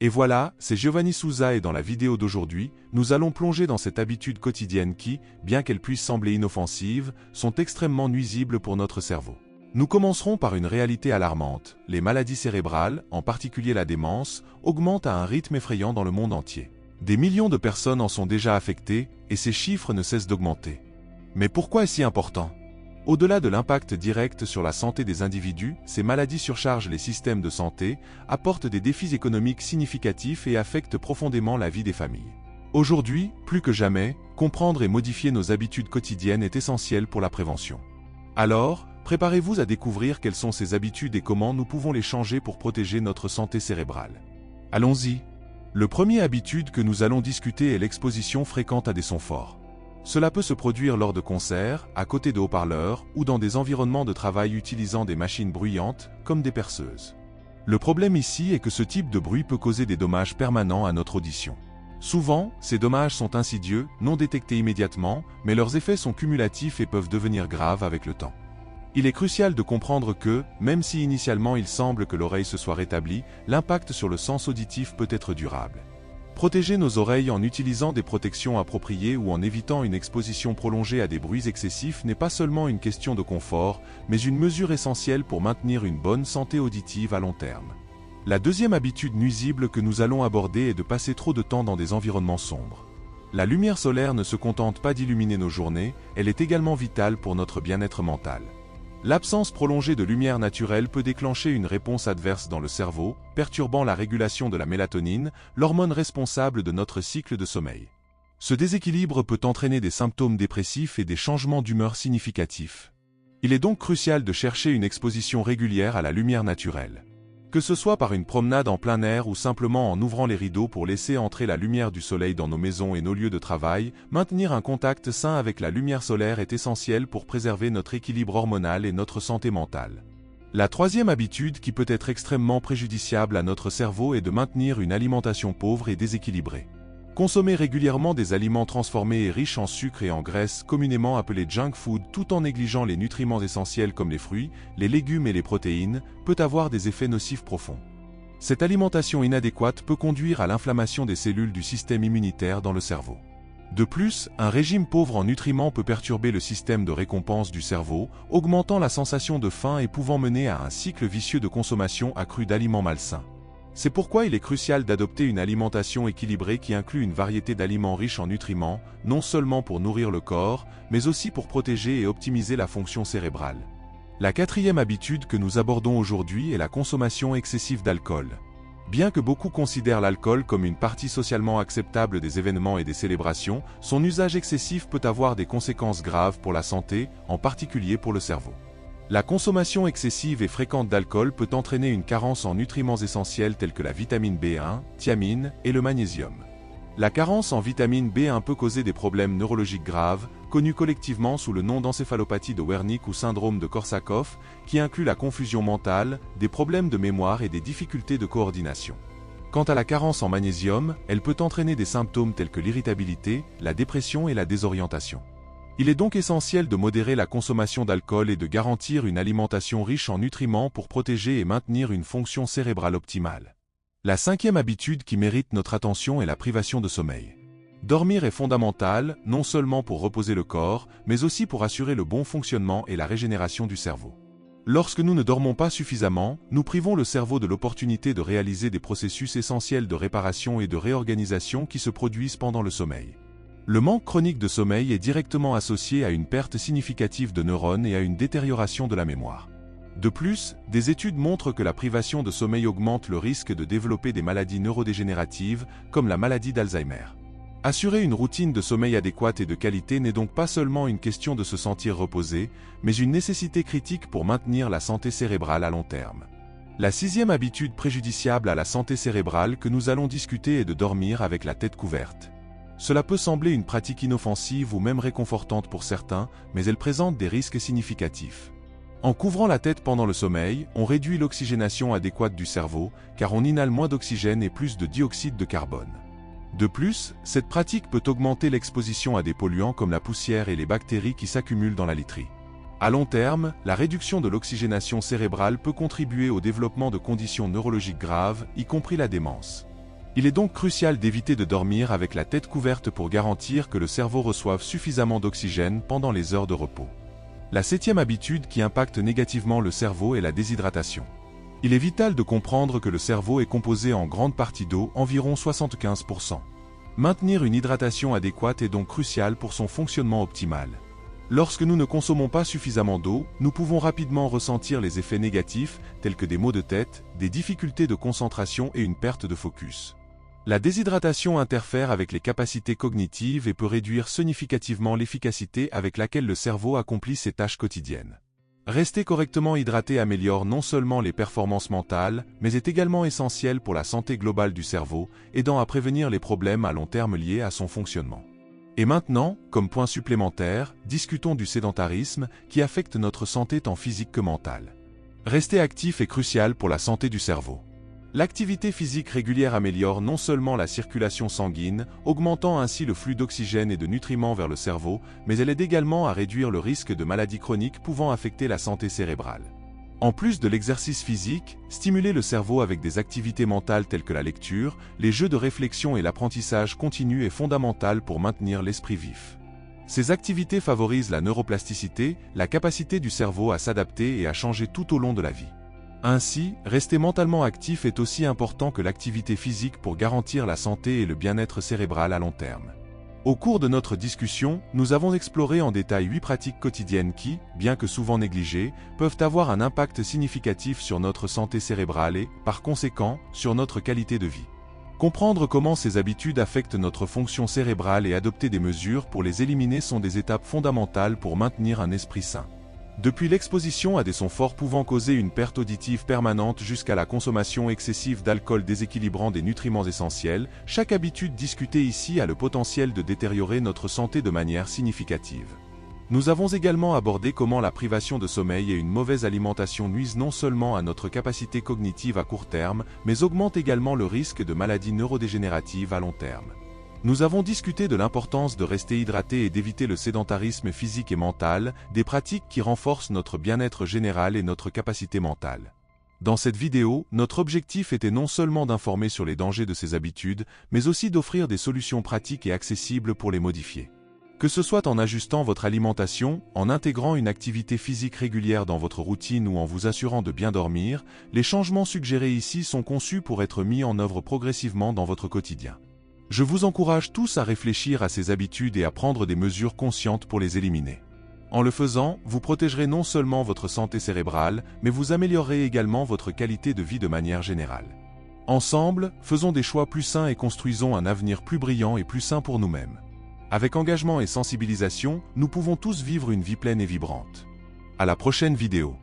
Et voilà, c'est Giovanni Souza et dans la vidéo d'aujourd'hui, nous allons plonger dans cette habitude quotidienne qui, bien qu'elle puisse sembler inoffensive, sont extrêmement nuisibles pour notre cerveau. Nous commencerons par une réalité alarmante. Les maladies cérébrales, en particulier la démence, augmentent à un rythme effrayant dans le monde entier. Des millions de personnes en sont déjà affectées et ces chiffres ne cessent d'augmenter. Mais pourquoi est-ce si important ? Au-delà de l'impact direct sur la santé des individus, ces maladies surchargent les systèmes de santé, apportent des défis économiques significatifs et affectent profondément la vie des familles. Aujourd'hui, plus que jamais, comprendre et modifier nos habitudes quotidiennes est essentiel pour la prévention. Alors, préparez-vous à découvrir quelles sont ces habitudes et comment nous pouvons les changer pour protéger notre santé cérébrale. Allons-y. Le premier habitude que nous allons discuter est l'exposition fréquente à des sons forts. Cela peut se produire lors de concerts, à côté de haut-parleurs ou dans des environnements de travail utilisant des machines bruyantes, comme des perceuses. Le problème ici est que ce type de bruit peut causer des dommages permanents à notre audition. Souvent, ces dommages sont insidieux, non détectés immédiatement, mais leurs effets sont cumulatifs et peuvent devenir graves avec le temps. Il est crucial de comprendre que, même si initialement il semble que l'oreille se soit rétablie, l'impact sur le sens auditif peut être durable. Protéger nos oreilles en utilisant des protections appropriées ou en évitant une exposition prolongée à des bruits excessifs n'est pas seulement une question de confort, mais une mesure essentielle pour maintenir une bonne santé auditive à long terme. La deuxième habitude nuisible que nous allons aborder est de passer trop de temps dans des environnements sombres. La lumière solaire ne se contente pas d'illuminer nos journées, elle est également vitale pour notre bien-être mental. L'absence prolongée de lumière naturelle peut déclencher une réponse adverse dans le cerveau, perturbant la régulation de la mélatonine, l'hormone responsable de notre cycle de sommeil. Ce déséquilibre peut entraîner des symptômes dépressifs et des changements d'humeur significatifs. Il est donc crucial de chercher une exposition régulière à la lumière naturelle. Que ce soit par une promenade en plein air ou simplement en ouvrant les rideaux pour laisser entrer la lumière du soleil dans nos maisons et nos lieux de travail, maintenir un contact sain avec la lumière solaire est essentiel pour préserver notre équilibre hormonal et notre santé mentale. La troisième habitude qui peut être extrêmement préjudiciable à notre cerveau est de maintenir une alimentation pauvre et déséquilibrée. Consommer régulièrement des aliments transformés et riches en sucre et en graisse, communément appelés junk food, tout en négligeant les nutriments essentiels comme les fruits, les légumes et les protéines, peut avoir des effets nocifs profonds. Cette alimentation inadéquate peut conduire à l'inflammation des cellules du système immunitaire dans le cerveau. De plus, un régime pauvre en nutriments peut perturber le système de récompense du cerveau, augmentant la sensation de faim et pouvant mener à un cycle vicieux de consommation accrue d'aliments malsains. C'est pourquoi il est crucial d'adopter une alimentation équilibrée qui inclut une variété d'aliments riches en nutriments, non seulement pour nourrir le corps, mais aussi pour protéger et optimiser la fonction cérébrale. La quatrième habitude que nous abordons aujourd'hui est la consommation excessive d'alcool. Bien que beaucoup considèrent l'alcool comme une partie socialement acceptable des événements et des célébrations, son usage excessif peut avoir des conséquences graves pour la santé, en particulier pour le cerveau. La consommation excessive et fréquente d'alcool peut entraîner une carence en nutriments essentiels tels que la vitamine B1, thiamine et le magnésium. La carence en vitamine B1 peut causer des problèmes neurologiques graves, connus collectivement sous le nom d'encéphalopathie de Wernicke ou syndrome de Korsakoff, qui inclut la confusion mentale, des problèmes de mémoire et des difficultés de coordination. Quant à la carence en magnésium, elle peut entraîner des symptômes tels que l'irritabilité, la dépression et la désorientation. Il est donc essentiel de modérer la consommation d'alcool et de garantir une alimentation riche en nutriments pour protéger et maintenir une fonction cérébrale optimale. La cinquième habitude qui mérite notre attention est la privation de sommeil. Dormir est fondamental, non seulement pour reposer le corps, mais aussi pour assurer le bon fonctionnement et la régénération du cerveau. Lorsque nous ne dormons pas suffisamment, nous privons le cerveau de l'opportunité de réaliser des processus essentiels de réparation et de réorganisation qui se produisent pendant le sommeil. Le manque chronique de sommeil est directement associé à une perte significative de neurones et à une détérioration de la mémoire. De plus, des études montrent que la privation de sommeil augmente le risque de développer des maladies neurodégénératives, comme la maladie d'Alzheimer. Assurer une routine de sommeil adéquate et de qualité n'est donc pas seulement une question de se sentir reposé, mais une nécessité critique pour maintenir la santé cérébrale à long terme. La sixième habitude préjudiciable à la santé cérébrale que nous allons discuter est de dormir avec la tête couverte. Cela peut sembler une pratique inoffensive ou même réconfortante pour certains, mais elle présente des risques significatifs. En couvrant la tête pendant le sommeil, on réduit l'oxygénation adéquate du cerveau, car on inhale moins d'oxygène et plus de dioxyde de carbone. De plus, cette pratique peut augmenter l'exposition à des polluants comme la poussière et les bactéries qui s'accumulent dans la literie. À long terme, la réduction de l'oxygénation cérébrale peut contribuer au développement de conditions neurologiques graves, y compris la démence. Il est donc crucial d'éviter de dormir avec la tête couverte pour garantir que le cerveau reçoive suffisamment d'oxygène pendant les heures de repos. La 7e habitude qui impacte négativement le cerveau est la déshydratation. Il est vital de comprendre que le cerveau est composé en grande partie d'eau, environ 75%. Maintenir une hydratation adéquate est donc crucial pour son fonctionnement optimal. Lorsque nous ne consommons pas suffisamment d'eau, nous pouvons rapidement ressentir les effets négatifs tels que des maux de tête, des difficultés de concentration et une perte de focus. La déshydratation interfère avec les capacités cognitives et peut réduire significativement l'efficacité avec laquelle le cerveau accomplit ses tâches quotidiennes. Rester correctement hydraté améliore non seulement les performances mentales, mais est également essentiel pour la santé globale du cerveau, aidant à prévenir les problèmes à long terme liés à son fonctionnement. Et maintenant, comme point supplémentaire, discutons du sédentarisme qui affecte notre santé tant physique que mentale. Rester actif est crucial pour la santé du cerveau. L'activité physique régulière améliore non seulement la circulation sanguine, augmentant ainsi le flux d'oxygène et de nutriments vers le cerveau, mais elle aide également à réduire le risque de maladies chroniques pouvant affecter la santé cérébrale. En plus de l'exercice physique, stimuler le cerveau avec des activités mentales telles que la lecture, les jeux de réflexion et l'apprentissage continu est fondamental pour maintenir l'esprit vif. Ces activités favorisent la neuroplasticité, la capacité du cerveau à s'adapter et à changer tout au long de la vie. Ainsi, rester mentalement actif est aussi important que l'activité physique pour garantir la santé et le bien-être cérébral à long terme. Au cours de notre discussion, nous avons exploré en détail 8 pratiques quotidiennes qui, bien que souvent négligées, peuvent avoir un impact significatif sur notre santé cérébrale et, par conséquent, sur notre qualité de vie. Comprendre comment ces habitudes affectent notre fonction cérébrale et adopter des mesures pour les éliminer sont des étapes fondamentales pour maintenir un esprit sain. Depuis l'exposition à des sons forts pouvant causer une perte auditive permanente jusqu'à la consommation excessive d'alcool déséquilibrant des nutriments essentiels, chaque habitude discutée ici a le potentiel de détériorer notre santé de manière significative. Nous avons également abordé comment la privation de sommeil et une mauvaise alimentation nuisent non seulement à notre capacité cognitive à court terme, mais augmentent également le risque de maladies neurodégénératives à long terme. Nous avons discuté de l'importance de rester hydraté et d'éviter le sédentarisme physique et mental, des pratiques qui renforcent notre bien-être général et notre capacité mentale. Dans cette vidéo, notre objectif était non seulement d'informer sur les dangers de ces habitudes, mais aussi d'offrir des solutions pratiques et accessibles pour les modifier. Que ce soit en ajustant votre alimentation, en intégrant une activité physique régulière dans votre routine ou en vous assurant de bien dormir, les changements suggérés ici sont conçus pour être mis en œuvre progressivement dans votre quotidien. Je vous encourage tous à réfléchir à ces habitudes et à prendre des mesures conscientes pour les éliminer. En le faisant, vous protégerez non seulement votre santé cérébrale, mais vous améliorerez également votre qualité de vie de manière générale. Ensemble, faisons des choix plus sains et construisons un avenir plus brillant et plus sain pour nous-mêmes. Avec engagement et sensibilisation, nous pouvons tous vivre une vie pleine et vibrante. À la prochaine vidéo.